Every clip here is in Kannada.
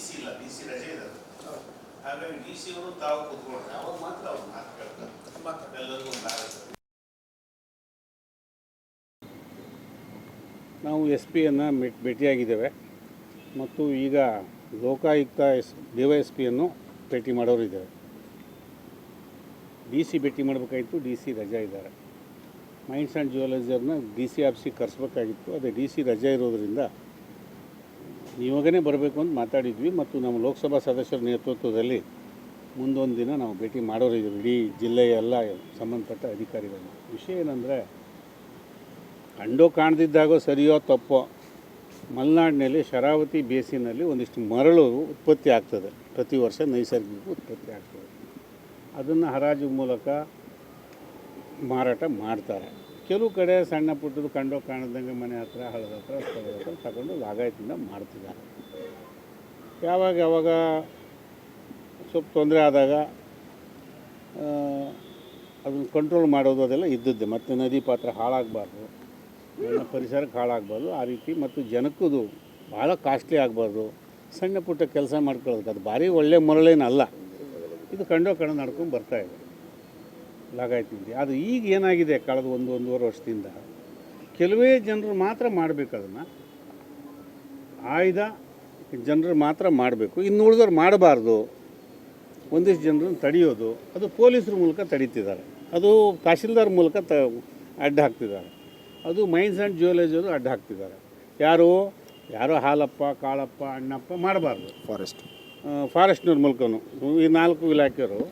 ಸಿ ಇಲ್ಲ, ಡಿ ಸಿ ರಜೆ ಇದ್ದಾರೆ. ಹಾಗಾಗಿ ಡಿ ಸಿ ಅವರು ತಾವು ಕೂತ್ಕೊಂಡ್ರೆ ಅವಾಗ ಮಾತ್ರ ಅವ್ರು ಮಾತು ಕೇಳ್ತಾರೆ, ಎಲ್ಲರಿಗೂ ಒಂದು ಆಗುತ್ತೆ. ನಾವು ಎಸ್ ಪಿಯನ್ನು ಭೇಟಿಯಾಗಿದ್ದೇವೆ ಮತ್ತು ಈಗ ಲೋಕಾಯುಕ್ತ DYSPಯನ್ನು ಭೇಟಿ ಮಾಡೋರಿದ್ದೇವೆ. ಡಿ ಸಿ ಭೇಟಿ ಮಾಡಬೇಕಾಗಿತ್ತು, ಡಿ ಸಿ ರಜೆ ಇದ್ದಾರೆ. ಮೈನ್ಸ್ ಆ್ಯಂಡ್ ಜ್ಯುವೆಲರ್ಸನ್ನು ಡಿ ಸಿ ಆಫೀಸಿಗೆ ಕರೆಸ್ಬೇಕಾಗಿತ್ತು, ಅದೇ ಡಿ ಸಿ ರಜೆ ಇರೋದರಿಂದ ಇವಾಗನೇ ಬರಬೇಕು ಅಂತ ಮಾತಾಡಿದ್ವಿ ಮತ್ತು ನಮ್ಮ ಲೋಕಸಭಾ ಸದಸ್ಯರ ನೇತೃತ್ವದಲ್ಲಿ ಮುಂದೊಂದು ದಿನ ನಾವು ಭೇಟಿ ಮಾಡೋರಿದ್ದೀವಿ ಇಡೀ ಜಿಲ್ಲೆಯ ಎಲ್ಲ ಸಂಬಂಧಪಟ್ಟ ಅಧಿಕಾರಿಗಳನ್ನ. ವಿಷಯ ಏನಂದರೆ, ಕಂಡೋ ಕಾಣದಿದ್ದಾಗೋ ಸರಿಯೋ ತಪ್ಪೋ ಮಲೆನಾಡಿನಲ್ಲಿ ಶರಾವತಿ ಬೇಸಿನಲ್ಲಿ ಒಂದಿಷ್ಟು ಮರಳು ಉತ್ಪತ್ತಿ ಆಗ್ತದೆ, ಪ್ರತಿ ವರ್ಷ ನೈಸರ್ಗಿಕ ಉತ್ಪತ್ತಿ ಆಗ್ತದೆ. ಅದನ್ನು ಹರಾಜು ಮೂಲಕ ಮಾರಾಟ ಮಾಡ್ತಾರೆ. ಕೆಲವು ಕಡೆ ಸಣ್ಣ ಪುಟ್ಟದು ಕಂಡೋ ಕಾಣದಂಗೆ ಮನೆ ಹತ್ರ, ಹಳ್ಳದ ಹತ್ರ, ಸ್ಥಳದ ಹತ್ರ ತಗೊಂಡು ಲಾಗಾಯತಿಂದ ಮಾಡ್ತಿದ್ದಾರೆ. ಯಾವಾಗ ಸ್ವಲ್ಪ ತೊಂದರೆ ಆದಾಗ ಅದನ್ನು ಕಂಟ್ರೋಲ್ ಮಾಡೋದು ಅದೆಲ್ಲ ಇದ್ದದ್ದೇ. ಮತ್ತು ನದಿ ಪಾತ್ರ ಹಾಳಾಗಬಾರ್ದು, ನನ್ನ ಪರಿಸರಕ್ಕೆ ಹಾಳಾಗಬಾರ್ದು ಆ ರೀತಿ, ಮತ್ತು ಜನಕ್ಕದು ಭಾಳ ಕಾಸ್ಟ್ಲಿ ಆಗಬಾರ್ದು. ಸಣ್ಣ ಪುಟ್ಟ ಕೆಲಸ ಮಾಡ್ಕೊಳ್ಳೋದಕ್ಕೆ ಅದು ಭಾರಿ ಒಳ್ಳೆ ಮರಳೇನಲ್ಲ, ಇದು ಕಂಡೋ ಕಣ ನಡ್ಕೊಂಡು ಬರ್ತಾಯಿದೆ ಲಾಗಾಯ್ತಿದ್ದೆ. ಅದು ಈಗ ಏನಾಗಿದೆ, ಕಳೆದ ಒಂದೂವರೆ ವರ್ಷದಿಂದ ಕೆಲವೇ ಜನರು ಮಾತ್ರ ಮಾಡಬೇಕು, ಅದನ್ನು ಆಯ್ದ ಜನರು ಮಾತ್ರ ಮಾಡಬೇಕು, ಇನ್ನು ಉಳಿದವ್ರು ಮಾಡಬಾರ್ದು. ಒಂದಿಷ್ಟು ಜನರನ್ನು ತಡೆಯೋದು, ಅದು ಪೊಲೀಸರ ಮೂಲಕ ತಡೀತಿದ್ದಾರೆ, ಅದು ತಹಶೀಲ್ದಾರ್ ಮೂಲಕ ಅಡ್ಡ ಹಾಕ್ತಿದ್ದಾರೆ, ಅದು ಮೈನ್ಸ್ ಆ್ಯಂಡ್ ಜ್ಯುವೆಲರ್ಸರು ಅಡ್ಡ ಹಾಕ್ತಿದ್ದಾರೆ. ಯಾರೋ ಹಾಲಪ್ಪ, ಕಾಳಪ್ಪ, ಅಣ್ಣಪ್ಪ ಮಾಡಬಾರ್ದು, ಫಾರೆಸ್ಟ್ನವ್ರ ಮೂಲಕನೂ ಈ 4 ಇಲಾಖೆಯವರು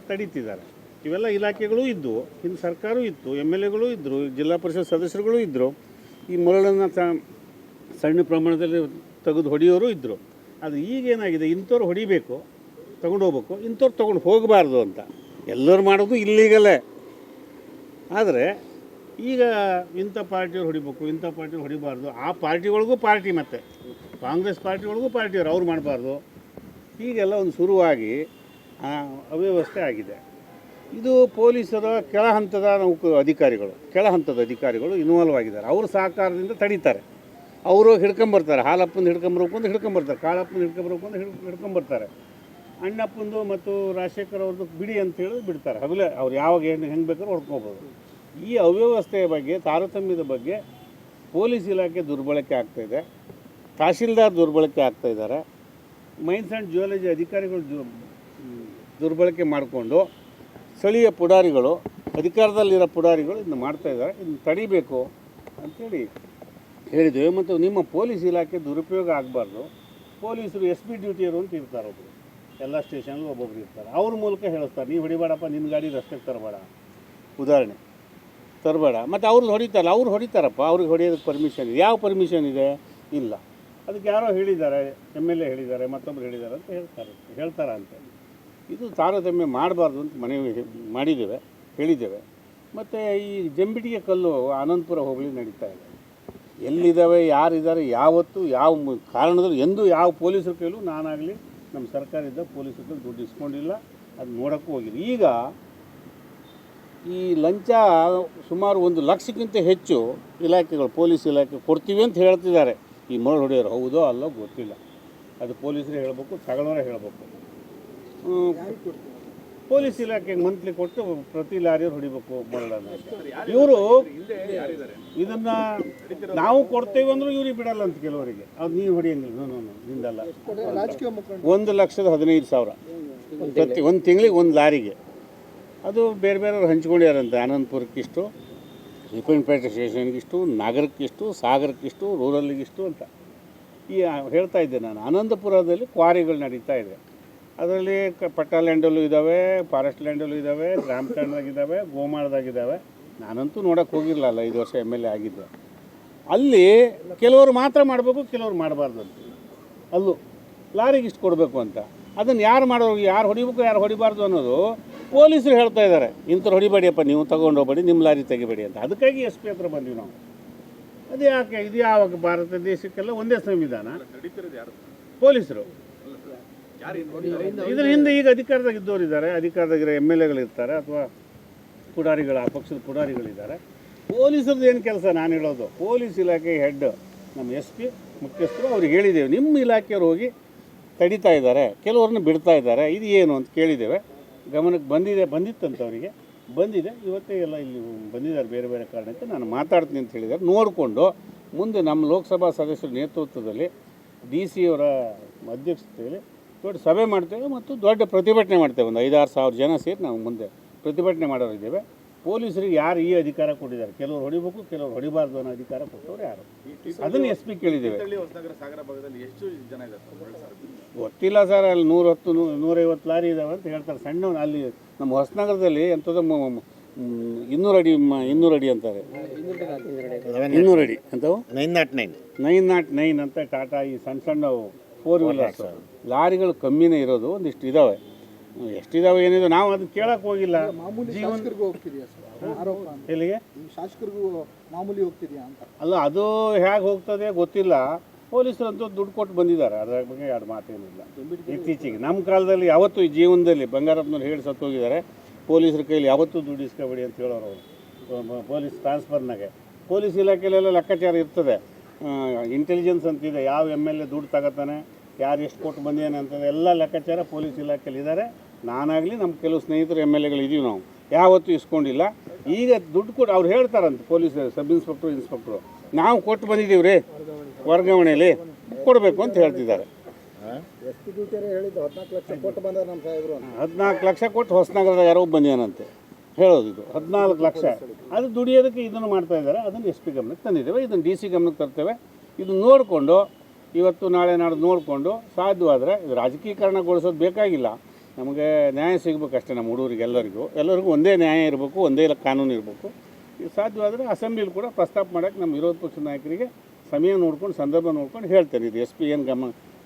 ತಡೀತಿದ್ದಾರೆ. ಇವೆಲ್ಲ ಇಲಾಖೆಗಳು ಇದ್ದವು, ಇನ್ನು ಸರ್ಕಾರವೂ ಇತ್ತು, MLAಗಳು ಇದ್ದರು, ಜಿಲ್ಲಾ ಪರಿಷತ್ ಸದಸ್ಯರುಗಳು ಇದ್ದರು. ಈ ಮರಳನ್ನು ಸಣ್ಣ ಪ್ರಮಾಣದಲ್ಲಿ ತೆಗೆದು ಹೊಡೆಯೋರು ಇದ್ದರು. ಅದು ಈಗೇನಾಗಿದೆ, ಇಂಥವ್ರು ಹೊಡಿಬೇಕು, ತೊಗೊಂಡು ಹೋಗ್ಬೇಕು, ಇಂಥವ್ರು ತೊಗೊಂಡು ಹೋಗಬಾರ್ದು ಅಂತ ಎಲ್ಲರೂ ಮಾಡೋದು ಇಲ್ಲೀಗಲೇ. ಆದರೆ ಈಗ ಇಂಥ ಪಾರ್ಟಿಯವ್ರು ಹೊಡಿಬೇಕು, ಇಂಥ ಪಾರ್ಟಿಯವ್ರು ಹೊಡಿಬಾರ್ದು, ಆ ಪಾರ್ಟಿಗಳಿಗೂ ಪಾರ್ಟಿ, ಮತ್ತು ಕಾಂಗ್ರೆಸ್ ಪಾರ್ಟಿಗಳಿಗೂ ಪಾರ್ಟಿಯವ್ರು ಅವ್ರು ಮಾಡಬಾರ್ದು, ಹೀಗೆಲ್ಲ ಒಂದು ಶುರುವಾಗಿ ಅವ್ಯವಸ್ಥೆ ಆಗಿದೆ. ಇದು ಪೊಲೀಸರ ಕೆಳ ಹಂತದ ಅಧಿಕಾರಿಗಳು ಇನ್ವಾಲ್ವ್ ಆಗಿದ್ದಾರೆ. ಅವ್ರ ಸಹಕಾರದಿಂದ ತಡೀತಾರೆ. ಅವರು ಹಿಡ್ಕೊಂಬರ್ತಾರೆ, ಹಾಲಪ್ಪಂದು ಹಿಡ್ಕೊಂಬರ್ಬೇಕು ಅಂತ ಹಿಡ್ಕೊಂಬರ್ತಾರೆ, ಕಾಳಪ್ಪಂದು ಹಿಡ್ಕೊಂಬರ್ಬೇಕು ಅಂತ ಹಿಡ್ಕೊಂಬರ್ತಾರೆ, ಅಣ್ಣಪ್ಪಂದು ಮತ್ತು ರಾಜಶೇಖರ್ ಅವ್ರದ್ದು ಬಿಡಿ ಅಂತ ಹೇಳಿ ಬಿಡ್ತಾರೆ. ಹಗಲೇ ಅವ್ರು ಯಾವಾಗ ಹೆಂಗೆ ಬೇಕಾದ್ರೂ ಹೊಡ್ಕೊಬೋದು. ಈ ಅವ್ಯವಸ್ಥೆಯ ಬಗ್ಗೆ, ತಾರತಮ್ಯದ ಬಗ್ಗೆ ಪೊಲೀಸ್ ಇಲಾಖೆ ದುರ್ಬಳಕೆ ಆಗ್ತಾಯಿದೆ, ತಹಶೀಲ್ದಾರ್ ದುರ್ಬಳಕೆ ಆಗ್ತಾಯಿದ್ದಾರೆ, ಮೈನ್ಸ್ ಆ್ಯಂಡ್ ಜ್ಯುವೆಲರ್ಸ್ ಅಧಿಕಾರಿಗಳು ದುರ್ಬಳಕೆ ಮಾಡಿಕೊಂಡು ಸ್ಥಳೀಯ ಪುಡಾರಿಗಳು, ಅಧಿಕಾರದಲ್ಲಿರೋ ಪುಡಾರಿಗಳು ಇದನ್ನು ಮಾಡ್ತಾಯಿದ್ದಾರೆ. ಇದನ್ನು ತಡಿಬೇಕು ಅಂಥೇಳಿ ಹೇಳಿದ್ದೇವೆ. ಮತ್ತು ನಿಮ್ಮ ಪೊಲೀಸ್ ಇಲಾಖೆ ದುರುಪಯೋಗ ಆಗಬಾರ್ದು. ಪೊಲೀಸರು SP ಡ್ಯೂಟಿಯರು ಅಂತ ಇರ್ತಾರೆ, ಒಬ್ಬರು ಎಲ್ಲ ಸ್ಟೇಷನ್ಗೂ ಒಬ್ಬೊಬ್ರು ಇರ್ತಾರೆ, ಅವ್ರ ಮೂಲಕ ಹೇಳಿಸ್ತಾರೆ, ನೀವು ಹೊಡಿಬೇಡಪ್ಪ, ನಿನ್ನ ಗಾಡಿ ರಸ್ತೆಗೆ ತರಬೇಡ, ಉದಾಹರಣೆ ತರಬೇಡ. ಮತ್ತು ಅವ್ರದ್ದು ಹೊಡಿತಾರಲ್ಲ, ಅವ್ರು ಹೊಡಿತಾರಪ್ಪ, ಅವ್ರಿಗೆ ಹೊಡೆಯೋದಕ್ಕೆ ಪರ್ಮಿಷನ್ ಇದೆ. ಯಾವ ಪರ್ಮಿಷನ್ ಇದೆ? ಇಲ್ಲ. ಅದಕ್ಕೆ ಯಾರೋ ಹೇಳಿದ್ದಾರೆ, MLA ಹೇಳಿದ್ದಾರೆ, ಮತ್ತೊಬ್ಬರು ಹೇಳಿದ್ದಾರೆ ಅಂತ ಹೇಳ್ತಾರೆ ಅಂತ. ಇದು ತಾರತಮ್ಯ ಮಾಡಬಾರ್ದು ಅಂತ ಹೇಳಿದ್ದೇವೆ. ಮತ್ತು ಈ ಜಂಬಿಟಿಗೆ ಕಲ್ಲು ಆನಂದಪುರ ಹೋಬಳಿ ನಡೀತಾ ಇದೆ. ಎಲ್ಲಿದ್ದಾವೆ, ಯಾರಿದ್ದಾರೆ, ಯಾವತ್ತು ಯಾವ ಕಾರಣದಲ್ಲಿ ಎಂದೂ ಯಾವ ಪೊಲೀಸರ ಕೈಲೂ ನಾನಾಗಲಿ ನಮ್ಮ ಸರ್ಕಾರದಿಂದ ಪೊಲೀಸರ ಕೈಲಿ ದುಡ್ಡು ಇಸ್ಕೊಂಡಿಲ್ಲ, ಅದು ನೋಡೋಕ್ಕೂ ಹೋಗಿಲ್ಲ. ಈಗ ಈ ಲಂಚ ಸುಮಾರು 1 ಲಕ್ಷಕ್ಕಿಂತ ಹೆಚ್ಚು ಇಲಾಖೆಗಳು, ಪೊಲೀಸ್ ಇಲಾಖೆ ಕೊಡ್ತೀವಿ ಅಂತ ಹೇಳ್ತಿದ್ದಾರೆ. ಈ ಮರಳು ಹೊಡೆಯೋರು ಹೌದೋ ಅಲ್ಲೋ ಗೊತ್ತಿಲ್ಲ, ಅದು ಪೊಲೀಸರೇ ಹೇಳಬೇಕು, ತಗೊಳ್ಳೋರೇ ಹೇಳಬೇಕು. ಪೊಲೀಸ್ ಇಲಾಖೆಗೆ ಮಂತ್ಲಿ ಕೊಟ್ಟು ಪ್ರತಿ ಲಾರಿಯವ್ರು ಹೊಡಿಬೇಕು ಮರಳನ್ನು. ಇವರು ಇದನ್ನು ನಾವು ಕೊಡ್ತೇವೆ ಅಂದರೂ ಇವ್ರಿಗೆ ಬಿಡಲ್ಲ ಅಂತ ಕೆಲವರಿಗೆ. ಅದು ನೀವು ಹೊಡಿಯಂಗಿಲ್ಲ, ನಿಂದಲ್ಲ. 1,15,000 ಪ್ರತಿ ಒಂದು ತಿಂಗಳಿಗೆ ಒಂದು ಲಾರಿಗೆ. ಅದು ಬೇರೆಯವ್ರು ಹಂಚ್ಕೊಂಡಿದ್ದಾರಂತೆ. ಆನಂದಪುರಕ್ಕಿಷ್ಟು, ರಿಪ್ಪನ್ಪೇಟೆ ಸ್ಟೇಷನ್ಗಿಷ್ಟು, ನಗರಕ್ಕಿಷ್ಟು, ಸಾಗರಕ್ಕಿಷ್ಟು, ರೂರಲ್ಲಿಗಿಷ್ಟು ಅಂತ ಹೇಳ್ತಾ ಇದ್ದೆ ನಾನು. ಆನಂದಪುರದಲ್ಲಿ ಕ್ವಾರಿಗಳು ನಡೀತಾ ಇದೆ. ಅದರಲ್ಲಿ ಪಟ್ಟ ಲ್ಯಾಂಡಲ್ಲೂ ಇದ್ದಾವೆ, ಫಾರೆಸ್ಟ್ ಲ್ಯಾಂಡಲ್ಲೂ ಇದ್ದಾವೆ, ಗ್ರಾಮ ಲ್ಯಾಂಡ್ದಾಗಿದ್ದಾವೆ, ಗೋಮಾಳದಾಗಿದ್ದಾವೆ. ನಾನಂತೂ ನೋಡೋಕ್ಕೆ ಹೋಗಿರಲಿಲ್ಲ, 5 ವರ್ಷ MLA ಆಗಿದ್ದೆ. ಅಲ್ಲಿ ಕೆಲವರು ಮಾತ್ರ ಮಾಡಬೇಕು, ಕೆಲವರು ಮಾಡಬಾರ್ದು ಅಂತ. ಅಲ್ಲೂ ಲಾರಿಗೆ ಇಷ್ಟು ಕೊಡಬೇಕು ಅಂತ. ಅದನ್ನು ಯಾರು ಮಾಡೋರು, ಯಾರು ಹೊಡಿಬೇಕು, ಯಾರು ಹೊಡಿಬಾರ್ದು ಅನ್ನೋದು ಪೊಲೀಸರು ಹೇಳ್ತಾ ಇದ್ದಾರೆ. ಇಂಥವ್ರು ಹೊಡಿಬೇಡಿಯಪ್ಪ, ನೀವು ತೊಗೊಂಡು ಹೋಗ್ಬೇಡಿ, ನಿಮ್ಮ ಲಾರಿ ತೆಗಿಬೇಡಿ ಅಂತ. ಅದಕ್ಕಾಗಿ SP ಹತ್ರ ಬಂದ್ವಿ ನಾವು. ಅದು ಯಾಕೆ, ಇದು ಯಾವಾಗ ಭಾರತ ದೇಶಕ್ಕೆಲ್ಲ ಒಂದೇ ಸಂವಿಧಾನ? ಪೊಲೀಸರು. ಇದರ ಹಿಂದೆ ಈಗ ಅಧಿಕಾರದಾಗ ಇದ್ದವರಿದ್ದಾರೆ, ಅಧಿಕಾರದಾಗಿರೋ MLAಗಳಿರ್ತಾರೆ, ಅಥವಾ ಪುಡಾರಿಗಳು, ಆ ಪಕ್ಷದ ಪುಡಾರಿಗಳಿದ್ದಾರೆ. ಪೊಲೀಸರದ್ದು ಏನು ಕೆಲಸ? ನಾನು ಹೇಳೋದು, ಪೊಲೀಸ್ ಇಲಾಖೆ ಹೆಡ್ ನಮ್ಮ SP ಮುಖ್ಯಸ್ಥರು ಅವ್ರಿಗೆ ಹೇಳಿದ್ದೇವೆ, ನಿಮ್ಮ ಇಲಾಖೆಯವ್ರು ಹೋಗಿ ತಡೀತಾ ಇದ್ದಾರೆ, ಕೆಲವ್ರನ್ನ ಬಿಡ್ತಾ ಇದ್ದಾರೆ. ಇದು ಏನು ಅಂತ ಕೇಳಿದ್ದೇವೆ. ಗಮನಕ್ಕೆ ಬಂದಿತ್ತಂತ ಅವರಿಗೆ ಬಂದಿದೆ. ಇವತ್ತೇ ಎಲ್ಲ ಇಲ್ಲಿ ಬಂದಿದ್ದಾರೆ ಬೇರೆ ಬೇರೆ ಕಾರಣಕ್ಕೆ. ನಾನು ಮಾತಾಡ್ತೀನಿ ಅಂತ ಹೇಳಿದ್ದಾರೆ. ನೋಡಿಕೊಂಡು ಮುಂದೆ ನಮ್ಮ ಲೋಕಸಭಾ ಸದಸ್ಯರ ನೇತೃತ್ವದಲ್ಲಿ DC ಅವರ ಅಧ್ಯಕ್ಷತೆಯಲ್ಲಿ ದೊಡ್ಡ ಸಭೆ ಮಾಡ್ತೇವೆ ಮತ್ತು ದೊಡ್ಡ ಪ್ರತಿಭಟನೆ ಮಾಡ್ತೇವೆ. ಒಂದು 5-6 ಸಾವಿರ ಜನ ಸೇರಿ ನಾವು ಮುಂದೆ ಪ್ರತಿಭಟನೆ ಮಾಡೋರಿದ್ದೇವೆ. ಪೊಲೀಸರಿಗೆ ಯಾರು ಈ ಅಧಿಕಾರ ಕೊಟ್ಟಿದ್ದಾರೆ, ಕೆಲವರು ಹೊಡಿಬೇಕು, ಕೆಲವರು ಹೊಡಿಬಾರ್ದು ಅನ್ನೋ ಅಧಿಕಾರ ಕೊಟ್ಟವ್ರು ಯಾರು, ಅದನ್ನು SP ಕೇಳಿದ್ದೇವೆ. ಗೊತ್ತಿಲ್ಲ ಸರ್, ಅಲ್ಲಿ 110-150 ಲಾರಿ ಇದಾವೆ ಅಂತ ಹೇಳ್ತಾರೆ. ಸಣ್ಣ ಅಲ್ಲಿ ನಮ್ಮ ಹೊಸನಗರದಲ್ಲಿ ಎಂಥದ್ದು 200 ಅಡಿ ಅಂತಾರೆ, 200 ಅಡಿ ಅಂತವು 909 ಅಂತ ಟಾಟಾ ಈ ಸಣ್ಣ 4 ವೀಲರ್ಸ್ ಲಾರಿಗಳು ಕಮ್ಮಿನೇ ಇರೋದು. ಒಂದಿಷ್ಟು ಇದ್ದಾವೆ, ಎಷ್ಟಿದಾವೆ ಏನಿದೆ ನಾವು ಅದನ್ನ ಕೇಳಕ್ಕೆ ಹೋಗಿಲ್ಲ. ಎಲ್ಲಿಗೆ ಶಾಸಕರಿಗೂ ಮಾಮೂಲಿ ಹೋಗ್ತಿದೆಯಾ ಅಂತ ಅಲ್ಲ, ಅದು ಹೇಗೆ ಹೋಗ್ತದೆ ಗೊತ್ತಿಲ್ಲ. ಪೊಲೀಸರಂತೂ ದುಡ್ಡು ಕೊಟ್ಟು ಬಂದಿದ್ದಾರೆ, ಅದರ ಬಗ್ಗೆ ಎರಡು ಮಾತೇನಿಲ್ಲ. ಇತ್ತೀಚೆಗೆ ನಮ್ಮ ಕಾಲದಲ್ಲಿ ಯಾವತ್ತೂ ಈ ಜೀವನದಲ್ಲಿ ಬಂಗಾರಪ್ಪನವ್ರು ಹೇಳಿ ಸತ್ತು ಹೋಗಿದ್ದಾರೆ, ಪೊಲೀಸರ ಕೈಲಿ ಯಾವತ್ತೂ ದುಡ್ಡು ಇಸ್ಕೊಬೇಡಿ ಅಂತ ಹೇಳೋರು ಅವರು. ಪೊಲೀಸ್ ಟ್ರಾನ್ಸ್ಫರ್ನಾಗೆ ಪೊಲೀಸ್ ಇಲಾಖೆಯಲ್ಲೆಲ್ಲ ಲೆಕ್ಕಾಚಾರ ಇರ್ತದೆ, ಇಂಟೆಲಿಜೆನ್ಸ್ ಅಂತಿದೆ, ಯಾವ MLA ದುಡ್ಡು ತಗೋತಾನೆ, ಯಾರು ಎಷ್ಟು ಕೊಟ್ಟು ಬಂದೇನೆ ಅಂತದೆ ಎಲ್ಲ ಲೆಕ್ಕಾಚಾರ ಪೊಲೀಸ್ ಇಲಾಖೆಯಲ್ಲಿ ಇದ್ದಾರೆ. ನಾನಾಗಲಿ ನಮ್ಮ ಕೆಲವು ಸ್ನೇಹಿತರು MLAಗಳು ಇದ್ದೀವಿ, ನಾವು ಯಾವತ್ತೂ ಇಸ್ಕೊಂಡಿಲ್ಲ. ಈಗ ದುಡ್ಡು ಕೊಟ್ಟು ಅವ್ರು ಹೇಳ್ತಾರಂತೆ, ಪೊಲೀಸ್ ಸಬ್ ಇನ್ಸ್ಪೆಕ್ಟ್ರು ನಾವು ಕೊಟ್ಟು ಬಂದಿದ್ದೀವಿ ರೀ ವರ್ಗಾವಣೆಯಲ್ಲಿ ಕೊಡಬೇಕು ಅಂತ ಹೇಳ್ತಿದ್ದಾರೆ. 14 ಲಕ್ಷ ಕೊಟ್ಟು ಹೊಸನಗರದಾಗ ಯಾರೋ ಬಂದೇನಂತೆ ಹೇಳೋದು. ಇದು 14 ಲಕ್ಷ ಅದು ದುಡಿಯೋದಕ್ಕೆ ಇದನ್ನು ಮಾಡ್ತಾ ಇದ್ದಾರೆ. ಅದನ್ನು SP ಗಮನಕ್ಕೆ ತಂದಿದ್ದೇವೆ, ಇದನ್ನು DC ಗಮನಕ್ಕೆ ತರ್ತೇವೆ. ಇದನ್ನು ನೋಡಿಕೊಂಡು ಇವತ್ತು ನಾಳೆ ನಾಡ್ದು ನೋಡಿಕೊಂಡು ಸಾಧ್ಯವಾದರೆ ಇದು ರಾಜಕೀಕರಣಗೊಳಿಸೋದು ಬೇಕಾಗಿಲ್ಲ. ನಮಗೆ ನ್ಯಾಯ ಸಿಗಬೇಕಷ್ಟೇ ನಮ್ಮ ಹುಡುಗರಿಗೆ ಎಲ್ಲರಿಗೂ ಒಂದೇ ನ್ಯಾಯ ಇರಬೇಕು, ಒಂದೇ ಕಾನೂನು ಇರಬೇಕು. ಇದು ಸಾಧ್ಯವಾದರೆ ಅಸೆಂಬ್ಲಿಲಿ ಕೂಡ ಪ್ರಸ್ತಾಪ ಮಾಡೋಕ್ಕೆ ನಮ್ಮ ವಿರೋಧ ಪಕ್ಷದ ನಾಯಕರಿಗೆ ಸಮಯ ನೋಡ್ಕೊಂಡು ಸಂದರ್ಭ ನೋಡ್ಕೊಂಡು ಹೇಳ್ತೇನೆ. ಇದು SP ಏನು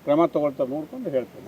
ಕ್ರಮ ತೊಗೊಳ್ತಾರೆ ನೋಡ್ಕೊಂಡು ಹೇಳ್ತೇನೆ.